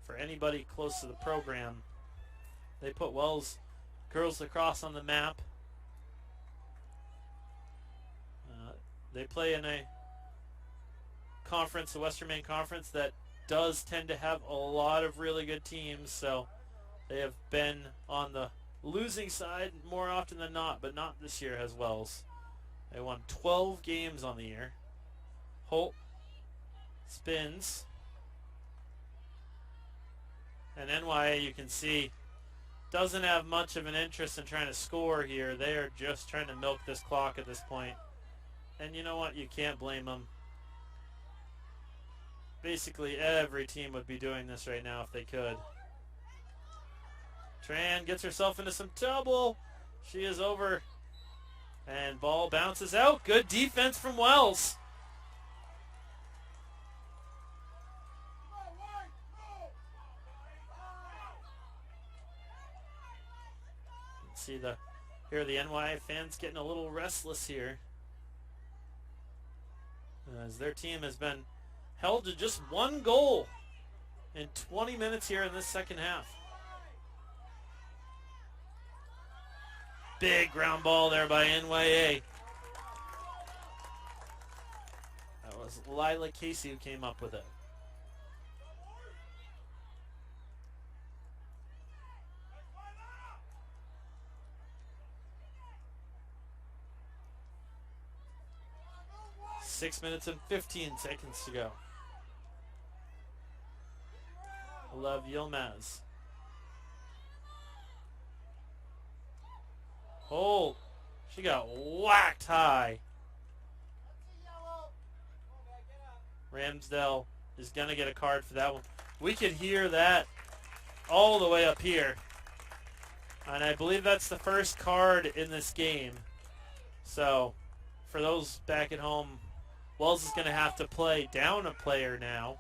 For anybody close to the program, they put Wells Girls Lacrosse on the map. They play in a conference, the Western Maine Conference, that does tend to have a lot of really good teams, so they have been on the losing side more often than not, but not this year as Wells. They won 12 games on the year. Holt spins. And NYA, you can see, doesn't have much of an interest in trying to score here. They are just trying to milk this clock at this point. And you know what? You can't blame them. Basically, every team would be doing this right now if they could. Tran gets herself into some trouble. She is over. And ball bounces out. Good defense from Wells. See the NYA fans getting a little restless here, as their team has been held to just one goal in 20 minutes here in this second half. Big ground ball there by NYA. That was Lila Casey who came up with it. 6 minutes and 15 seconds to go. Lev Yilmaz. Oh, she got whacked high. Ramsdale is going to get a card for that one. We could hear that all the way up here. And I believe that's the first card in this game. So, for those back at home, Wells is going to have to play down a player now.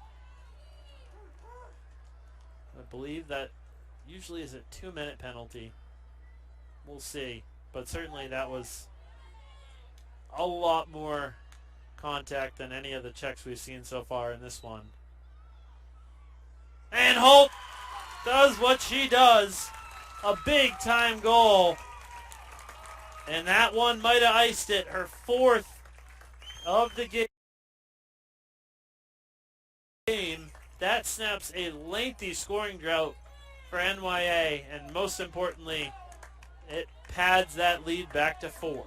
I believe that usually is a 2-minute penalty. We'll see. But certainly that was a lot more contact than any of the checks we've seen so far in this one. And Holt does what she does. A big-time goal. And that one might have iced it. Her 4th of the game. That snaps a lengthy scoring drought for NYA, and most importantly, it pads that lead back to 4.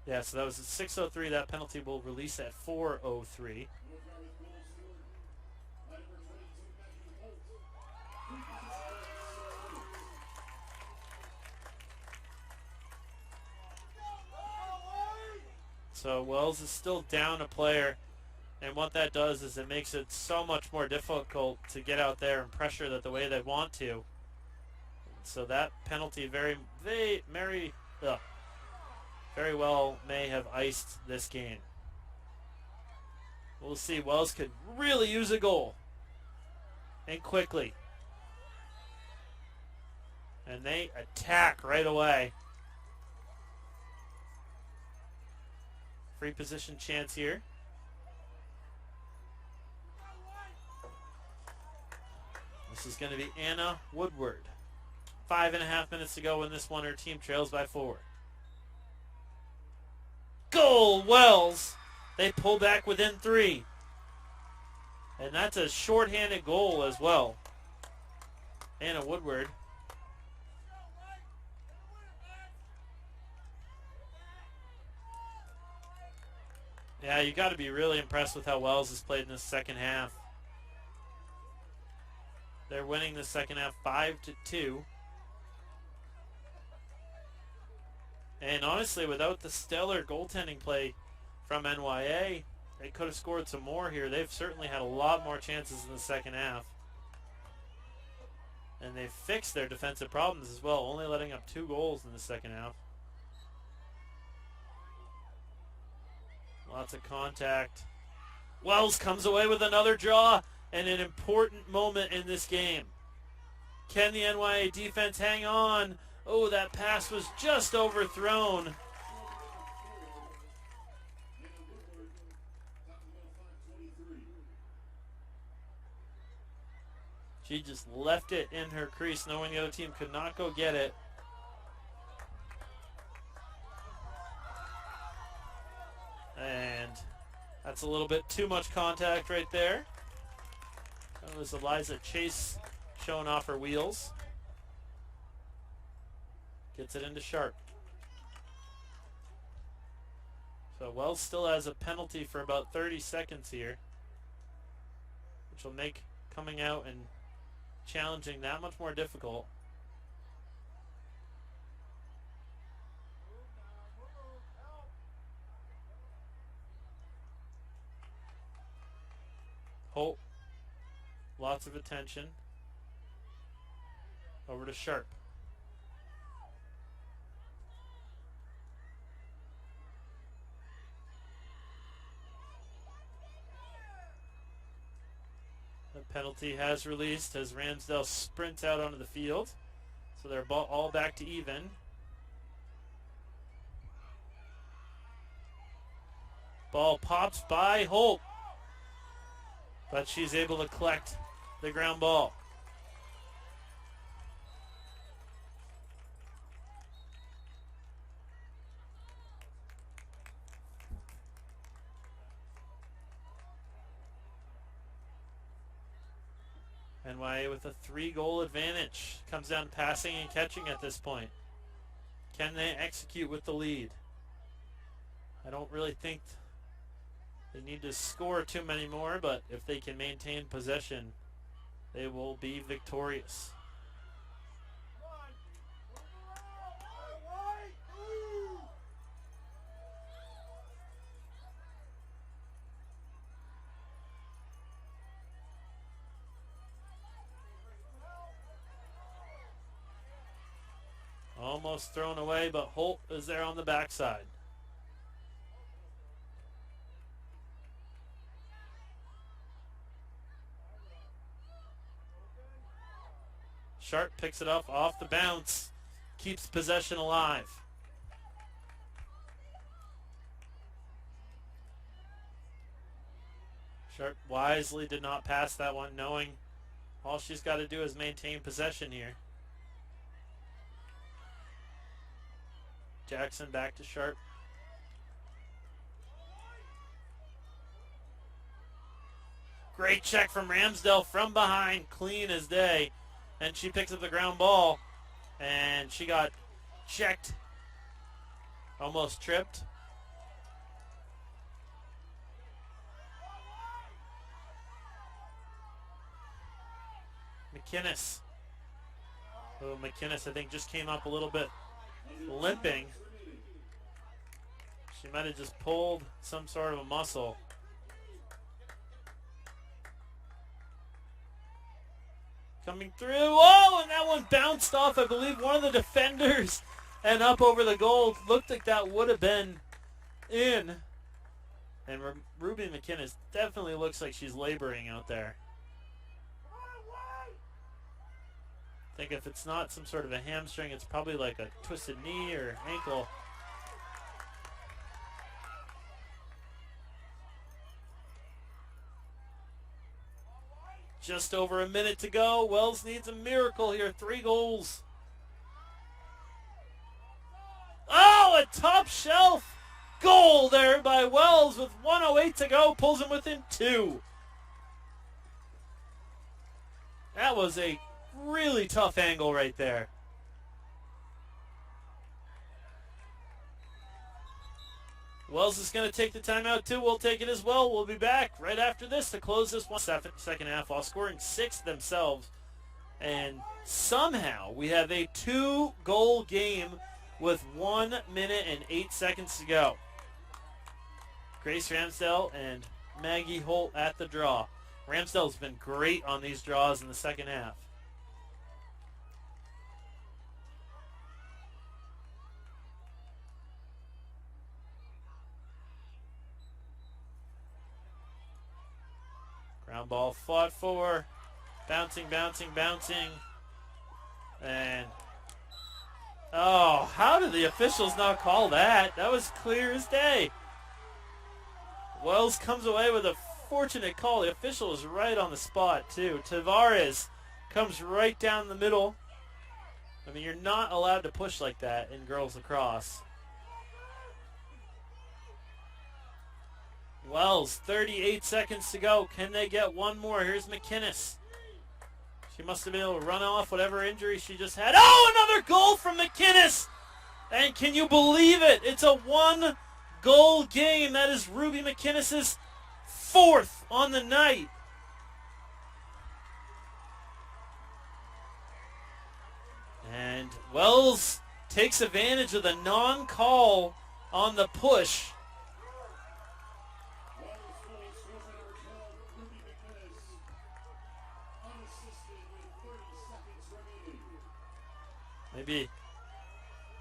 Yeah, so that was at 6:03. That penalty will release at 4:03. So Wells is still down a player, and what that does is it makes it so much more difficult to get out there and pressure that the way they want to. So that penalty very well may have iced this game. We'll see. Wells could really use a goal, and quickly. And they attack right away. Free position chance here. This is going to be Anna Woodward. 5.5 minutes to go in this one. Her team trails by 4. Goal, Wells! They pull back within 3. And that's a shorthanded goal as well. Anna Woodward. Yeah, you got to be really impressed with how Wells has played in the second half. They're winning the second half 5-2. And honestly, without the stellar goaltending play from NYA, they could have scored some more here. They've certainly had a lot more chances in the second half. And they've fixed their defensive problems as well, only letting up 2 goals in the second half. Lots of contact. Wells comes away with another draw and an important moment in this game. Can the NYA defense hang on? Oh, that pass was just overthrown. She just left it in her crease, knowing the other team could not go get it. And that's a little bit too much contact right there. That was Eliza Chase showing off her wheels. Gets it into Sharp. So Wells still has a penalty for about 30 seconds here, which will make coming out and challenging that much more difficult. Holt, lots of attention. Over to Sharp. The penalty has released as Ramsdale sprints out onto the field. So they're all back to even. Ball pops by Holt, but she's able to collect the ground ball. NYA with a 3-goal advantage. Comes down to passing and catching at this point. Can they execute with the lead? I don't really think they need to score too many more, but if they can maintain possession, they will be victorious. Almost thrown away, but Holt is there on the backside. Sharp picks it up off the bounce, keeps possession alive. Sharp wisely did not pass that one, knowing all she's got to do is maintain possession here. Jackson back to Sharp. Great check from Ramsdell from behind, clean as day. And she picks up the ground ball, and she got checked, almost tripped. McInnes. Oh, McInnes, I think, just came up a little bit limping. She might have just pulled some sort of a muscle. Coming through. Oh, and that one bounced off, I believe, one of the defenders and up over the goal. Looked like that would have been in. And Ruby McInnes definitely looks like she's laboring out there. I think if it's not some sort of a hamstring, it's probably like a twisted knee or ankle. Just over a minute to go. Wells needs a miracle here. 3 goals. Oh, a top shelf goal there by Wells with 1:08 to go. Pulls him within 2. That was a really tough angle right there. Wells is going to take the timeout too. We'll take it as well. We'll be back right after this to close this one second half while scoring 6 themselves. And somehow we have a 2-goal game with 1 minute and 8 seconds to go. Grace Ramsdell and Maggie Holt at the draw. Ramsdell's been great on these draws in the second half. Ground ball fought for. Bouncing, bouncing, bouncing. And, oh, how did the officials not call that? That was clear as day. Wells comes away with a fortunate call. The official is right on the spot, too. Tavares comes right down the middle. I mean, you're not allowed to push like that in girls lacrosse. Wells, 38 seconds to go. Can they get one more? Here's McInnes. She must have been able to run off whatever injury she just had. Oh, another goal from McInnes! And can you believe it? It's a 1-goal game. That is Ruby McInnes' 4th on the night. And Wells takes advantage of the non-call on the push. Maybe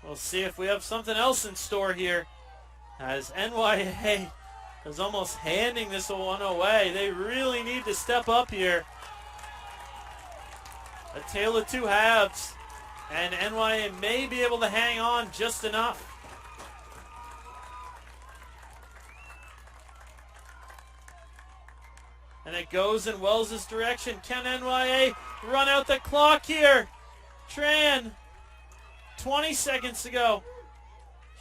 we'll see if we have something else in store here, as NYA is almost handing this one away. They really need to step up here. A tale of 2 halves, and NYA may be able to hang on just enough. And it goes in Wells' direction. Can NYA run out the clock here? Tran. 20 seconds to go.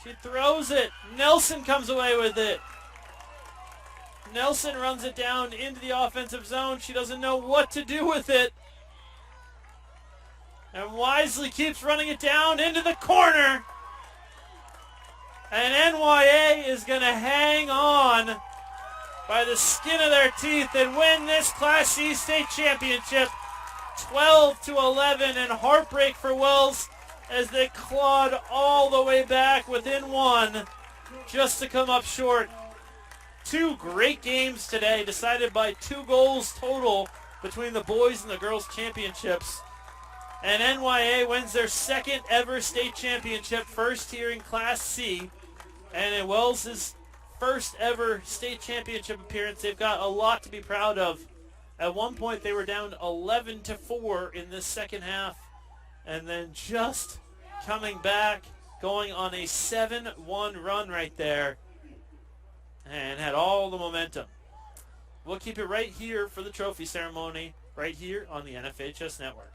She throws it. Nelson comes away with it. Nelson runs it down into the offensive zone. She doesn't know what to do with it. And wisely keeps running it down into the corner. And NYA is going to hang on by the skin of their teeth and win this Class C state championship 12-11, and heartbreak for Wells as they clawed all the way back within 1 just to come up short. 2 great games today, decided by 2 goals total between the boys and the girls championships. And NYA wins their 2nd ever state championship, first here in Class C. And in Wells' first ever state championship appearance, they've got a lot to be proud of. At one point, they were down 11-4 in this second half, and then just coming back, going on a 7-1 run right there, and had all the momentum. We'll keep it right here for the trophy ceremony, right here on the NFHS Network.